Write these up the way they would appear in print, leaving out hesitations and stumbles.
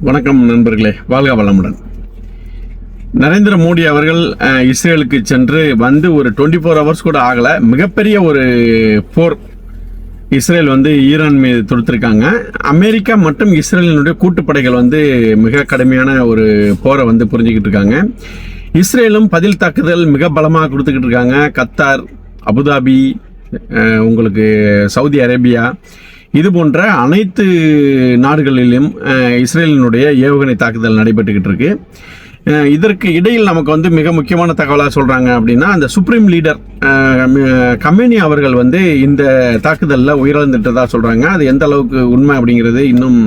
வணக்கம் நண்பர்களே, வாழ்க வளமுடன். நரேந்திர மோடி அவர்கள் இஸ்ரேலுக்கு சென்று வந்து ஒரு 24 ஹவர்ஸ் கூட ஆகலை. மிகப்பெரிய ஒரு போர் இஸ்ரேல் வந்து ஈரான் மீது தொடுத்திருக்காங்க. அமெரிக்கா மற்றும் இஸ்ரேலினுடைய கூட்டுப்படைகள் வந்து மிக கடுமையான ஒரு போரை வந்து புரிஞ்சுக்கிட்டு இருக்காங்க. இஸ்ரேலும் பதில் தாக்குதல் மிக பலமாக கொடுத்துக்கிட்டு இருக்காங்க. கத்தார், அபுதாபி, உங்களுக்கு சவுதி அரேபியா, இது போன்ற அனைத்து நாடுகளிலும் இஸ்ரேலினுடைய ஏவுகணை தாக்குதல் நடைபெற்றுக்கிட்டு இருக்கு. இதற்கு இடையில் நமக்கு வந்து மிக முக்கியமான தகவலாக சொல்கிறாங்க அப்படின்னா, அந்த சுப்ரீம் லீடர் கமேனி அவர்கள் வந்து இந்த தாக்குதலில் உயிரிழந்துட்டதாக சொல்கிறாங்க. அது எந்த அளவுக்கு உண்மை அப்படிங்கிறது இன்னும்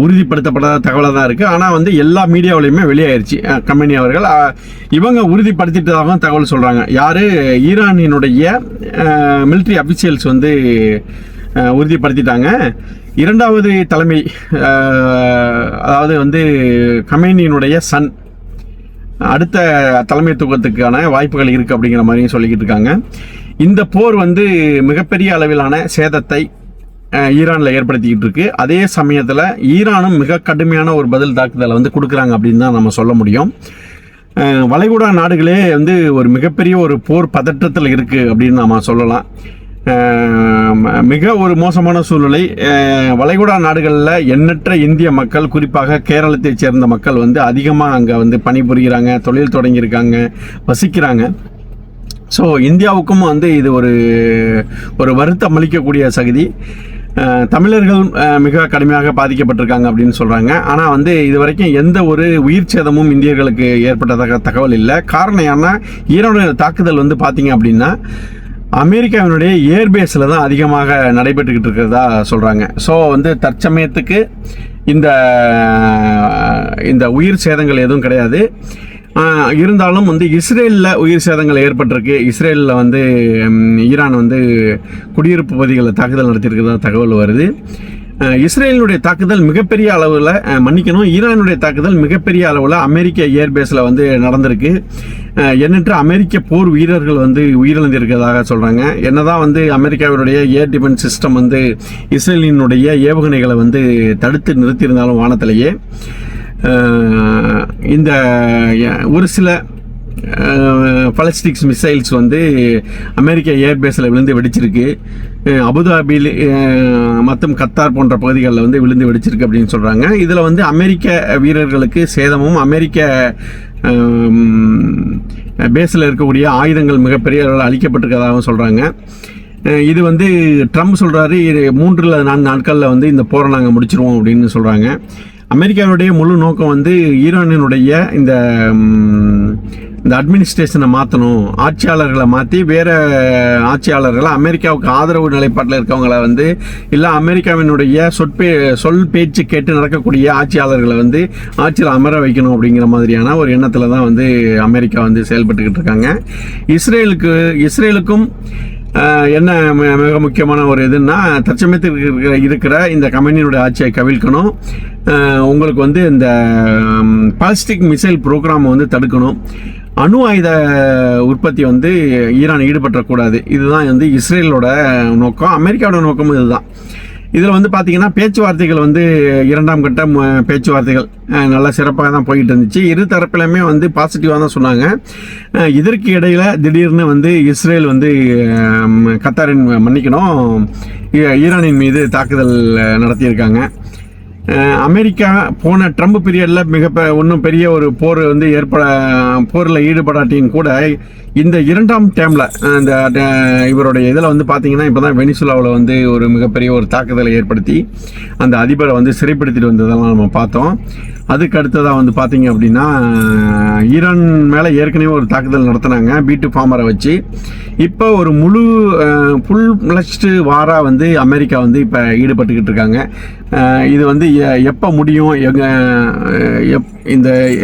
உறுதிப்படுத்தப்படாத தகவலாக தான் இருக்குது. ஆனால் வந்து எல்லா மீடியாவிலையுமே வெளியாயிருச்சு. கமேனி அவர்கள் இவங்க உறுதிப்படுத்திட்டதாக தகவல் சொல்கிறாங்க. யார்? ஈரானினுடைய மிலிட்ரி அபிஷியல்ஸ் வந்து உறுதிப்படுத்திட்டாங்க. இரண்டாவது தலைமை, அதாவது வந்து கமேனியினுடைய சன் அடுத்த தலைமைத்துவத்துக்கான வாய்ப்புகள் இருக்குது அப்படிங்கிற மாதிரியும் சொல்லிக்கிட்டு இருக்காங்க. இந்த போர் வந்து மிகப்பெரிய அளவிலான சேதத்தை ஈரானில் ஏற்படுத்திக்கிட்டு இருக்கு. அதே சமயத்தில் ஈரானும் மிக கடுமையான ஒரு பதில் தாக்குதலை வந்து கொடுக்குறாங்க அப்படின்னு தான் நம்ம சொல்ல முடியும். வளைகுடா நாடுகளே வந்து ஒரு மிகப்பெரிய ஒரு போர் பதற்றத்தில் இருக்குது அப்படின்னு நம்ம சொல்லலாம். மிக ஒரு மோசமான சூழ்நிலை. வளைகுடா நாடுகளில் எண்ணற்ற இந்திய மக்கள், குறிப்பாக கேரளத்தை சேர்ந்த மக்கள் வந்து அதிகமாக அங்கே வந்து பணிபுரிகிறாங்க, தொழில் தொடங்கியிருக்காங்க, வசிக்கிறாங்க. ஸோ இந்தியாவுக்கும் வந்து இது ஒரு வருத்தம் அளிக்கக்கூடிய சகதி. தமிழர்கள் மிக கடுமையாக பாதிக்கப்பட்டிருக்காங்க அப்படின்னு சொல்கிறாங்க. ஆனால் வந்து இது வரைக்கும் எந்த ஒரு உயிர் சேதமும் இந்தியர்களுக்கு ஏற்பட்ட தகவல் இல்லை. காரணம் ஏன்னா, ஈரானுடைய தாக்குதல் வந்து பார்த்தீங்க அப்படின்னா அமெரிக்காவினுடைய ஏர்பேஸில் தான் அதிகமாக நடைபெற்றுக்கிட்டு இருக்கிறதா சொல்கிறாங்க. ஸோ வந்து தற்சமயத்துக்கு இந்த உயிர் சேதங்கள் எதுவும் கிடையாது. இருந்தாலும் வந்து இஸ்ரேலில் உயிர் சேதங்கள் ஏற்பட்டிருக்கு. இஸ்ரேலில் வந்து ஈரான் வந்து குடியிருப்பு பகுதிகளில் தாக்குதல் நடத்தியிருக்கிறதா தகவல் வருது. இஸ்ரேலினுடைய தாக்குதல் மிகப்பெரிய அளவில், ஈரானுடைய தாக்குதல் மிகப்பெரிய அளவில் அமெரிக்க ஏர்பேஸில் வந்து நடந்திருக்கு. எண்ணற்ற அமெரிக்க போர் வீரர்கள் வந்து உயிரிழந்திருக்கிறதாக சொல்கிறாங்க. என்னதான் வந்து அமெரிக்காவினுடைய ஏர் டிஃபென்ஸ் சிஸ்டம் வந்து இஸ்ரேலினுடைய ஏவுகணைகளை வந்து தடுத்து நிறுத்தியிருந்தாலும் வானத்திலேயே இந்த ஒரு சில பாலிஸ்டிக்ஸ் மிசைல்ஸ் வந்து அமெரிக்க ஏர்பேஸில் விழுந்து வெடிச்சிருக்கு. அபுதாபியில் மற்றும் கத்தார் போன்ற பகுதிகளில் வந்து விழுந்து வெடிச்சிருக்கு அப்படின்னு சொல்கிறாங்க. இதில் வந்து அமெரிக்க வீரர்களுக்கு சேதமும், அமெரிக்க பேஸில் இருக்கக்கூடிய ஆயுதங்கள் மிகப்பெரிய அளவில் அளிக்கப்பட்டிருக்கிறதாகவும் சொல்கிறாங்க. இது வந்து ட்ரம்ப் சொல்கிறாரு, 3 இல்ல 4 நாட்களில் வந்து இந்த போரை நாங்கள் முடிச்சிருவோம் அப்படின்னு சொல்கிறாங்க. அமெரிக்காவுடைய முழு நோக்கம் வந்து ஈரானினுடைய இந்த அட்மினிஸ்ட்ரேஷனை மாற்றணும், ஆட்சியாளர்களை மாற்றி வேறு ஆட்சியாளர்களை, அமெரிக்காவுக்கு ஆதரவு நிலைப்பாட்டில் இருக்கவங்களை வந்து இல்லை அமெரிக்காவினுடைய சொல் பேச்சு கேட்டு நடக்கக்கூடிய ஆட்சியாளர்களை வந்து ஆட்சியில் அமர வைக்கணும் அப்படிங்கிற மாதிரியான ஒரு எண்ணத்தில் தான் வந்து அமெரிக்கா வந்து செயல்பட்டுக்கிட்டு இருக்காங்க. இஸ்ரேலுக்கும் என்ன மிக முக்கியமான ஒரு இதுன்னா, தற்சமயத்துக்கு இருக்கிற இந்த கம்பெனியினுடைய ஆட்சியை கவிழ்க்கணும். உங்களுக்கு வந்து இந்த பாலிஸ்டிக் மிசைல் ப்ரோக்ராமை வந்து தடுக்கணும். அணு ஆயுத உற்பத்தி வந்து ஈரான் ஈடுபட்டக்கூடாது. இதுதான் வந்து இஸ்ரேலோட நோக்கம். அமெரிக்காவோட நோக்கமும் இதுதான். இதில் வந்து பார்த்தீங்கன்னா பேச்சுவார்த்தைகள் வந்து 2ஆம் கட்ட பேச்சுவார்த்தைகள் நல்லா சிறப்பாக தான் போயிட்டு இருந்துச்சு. இரு தரப்பிலுமே வந்து பாசிட்டிவாக தான் சொன்னாங்க. இதற்கு இடையில் திடீர்னு வந்து இஸ்ரேல் வந்து ஈரானின் மீது தாக்குதல் நடத்தியிருக்காங்க. அமெரிக்கா போன ட்ரம்ப் பீரியடில் ஒன்றும் பெரிய ஒரு போர் வந்து போரில் ஈடுபடாட்டியும் கூட இந்த 2ஆம் டேர்மில் இந்த இவருடைய இதில் வந்து பார்த்தீங்கன்னா இப்போ தான் வெனிசுலாவில் வந்து ஒரு மிகப்பெரிய ஒரு தாக்குதலை ஏற்படுத்தி அந்த அதிபரை வந்து சிறைப்படுத்திட்டு வந்ததெல்லாம் நம்ம பார்த்தோம். அதுக்கு அடுத்ததாக வந்து பார்த்தீங்க அப்படின்னா ஈரான் மேலே ஏற்கனவே ஒரு தாக்குதல் நடத்தினாங்க, B2 ஃபார்மரை வச்சு. இப்போ ஒரு ஃபுல் ஃப்ளஷ்டு வாராக வந்து அமெரிக்கா வந்து இப்போ ஈடுபட்டுக்கிட்டு இருக்காங்க. இது வந்து எப்போ முடியும்,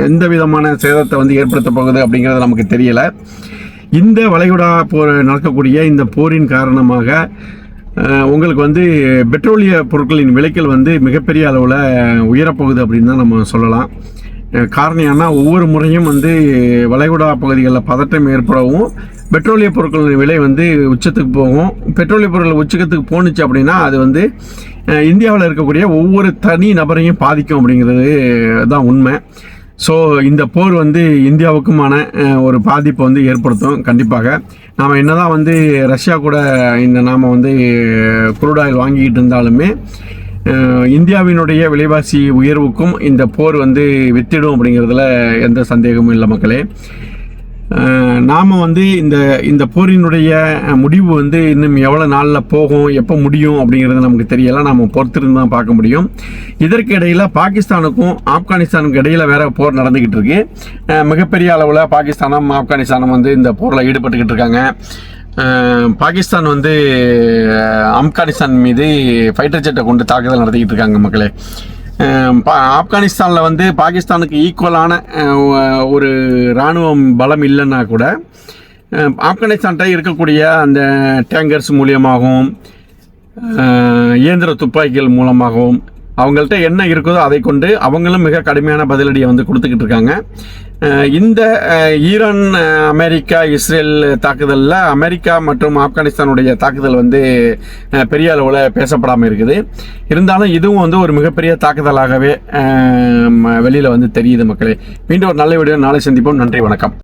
எந்த விதமான சேதத்தை வந்து ஏற்படுத்த போகுது அப்படிங்கிறது நமக்கு தெரியலை. இந்த வளைகுடா போர் நடக்கக்கூடிய இந்த போரின் காரணமாக உங்களுக்கு வந்து பெட்ரோலிய பொருட்களின் விலைகள் வந்து மிகப்பெரிய அளவில் உயரப்போகுது அப்படின்னு தான் நம்ம சொல்லலாம். காரணம் ஏன்னா, ஒவ்வொரு முறையும் வந்து வளைகுடா பகுதிகளில் பதட்டம் ஏற்படவும் பெட்ரோலிய பொருட்களின் விலை வந்து உச்சத்துக்கு போகும். பெட்ரோலிய பொருட்கள் உச்சத்துக்கு போணுச்சு அப்படின்னா அது வந்து இந்தியாவில் இருக்கக்கூடிய ஒவ்வொரு தனி நபரையும் பாதிக்கும் அப்படிங்கிறது தான் உண்மை. ஸோ இந்த போர் வந்து இந்தியாவுக்குமான ஒரு பாதிப்பை வந்து ஏற்படுத்தும். கண்டிப்பாக நாம் என்ன தான் வந்து ரஷ்யா கூட நாம் வந்து குரூட் ஆயில் வாங்கிக்கிட்டு இருந்தாலுமே இந்தியாவினுடைய விலைவாசி உயர்வுக்கும் இந்த போர் வந்து வித்திடும் அப்படிங்கிறதுல எந்த சந்தேகமும் இல்லை மக்களே. நாம் வந்து இந்த போரினுடைய முடிவு வந்து இன்னும் எவ்வளோ நாளில் போகும், எப்போ முடியும் அப்படிங்கிறது நமக்கு தெரியலை. நம்ம பொறுத்திருந்து தான் பார்க்க முடியும். இதற்கு இடையில் பாகிஸ்தானுக்கும் ஆப்கானிஸ்தானுக்கும் இடையில் வேற போர் நடந்துக்கிட்டு இருக்கு. மிகப்பெரிய அளவில் பாகிஸ்தானும் ஆப்கானிஸ்தானும் வந்து இந்த போரில் ஈடுபட்டுக்கிட்டு இருக்காங்க. பாகிஸ்தான் வந்து ஆப்கானிஸ்தான் மீது ஃபைட்டர் ஜெட்டை கொண்டு தாக்குதல் நடத்திக்கிட்டு இருக்காங்க மக்களே. ஆப்கானிஸ்தானில் வந்து பாகிஸ்தானுக்கு ஈக்குவலான ஒரு இராணுவம் பலம் இல்லைன்னா கூட ஆப்கானிஸ்தான்கிட்ட இருக்கக்கூடிய அந்த டேங்கர்ஸ் மூலியமாகவும் இயந்திர துப்பாக்கிகள் மூலமாகவும் அவங்கள்ட்ட என்ன இருக்குதோ அதை கொண்டு அவங்களும் மிக கடுமையான பதிலடியை வந்து கொடுத்துக்கிட்டு இருக்காங்க. இந்த ஈரான் அமெரிக்கா இஸ்ரேல் தாக்குதலில் அமெரிக்கா மற்றும் ஆப்கானிஸ்தானுடைய தாக்குதல் வந்து பெரிய அளவில் பேசப்படாமல் இருக்குது. இருந்தாலும் இதுவும் வந்து ஒரு மிகப்பெரிய தாக்குதலாகவே வெளியில் வந்து தெரியுது மக்களே. மீண்டும் ஒரு நல்ல வீடியோ நாளை சந்திப்போம். நன்றி, வணக்கம்.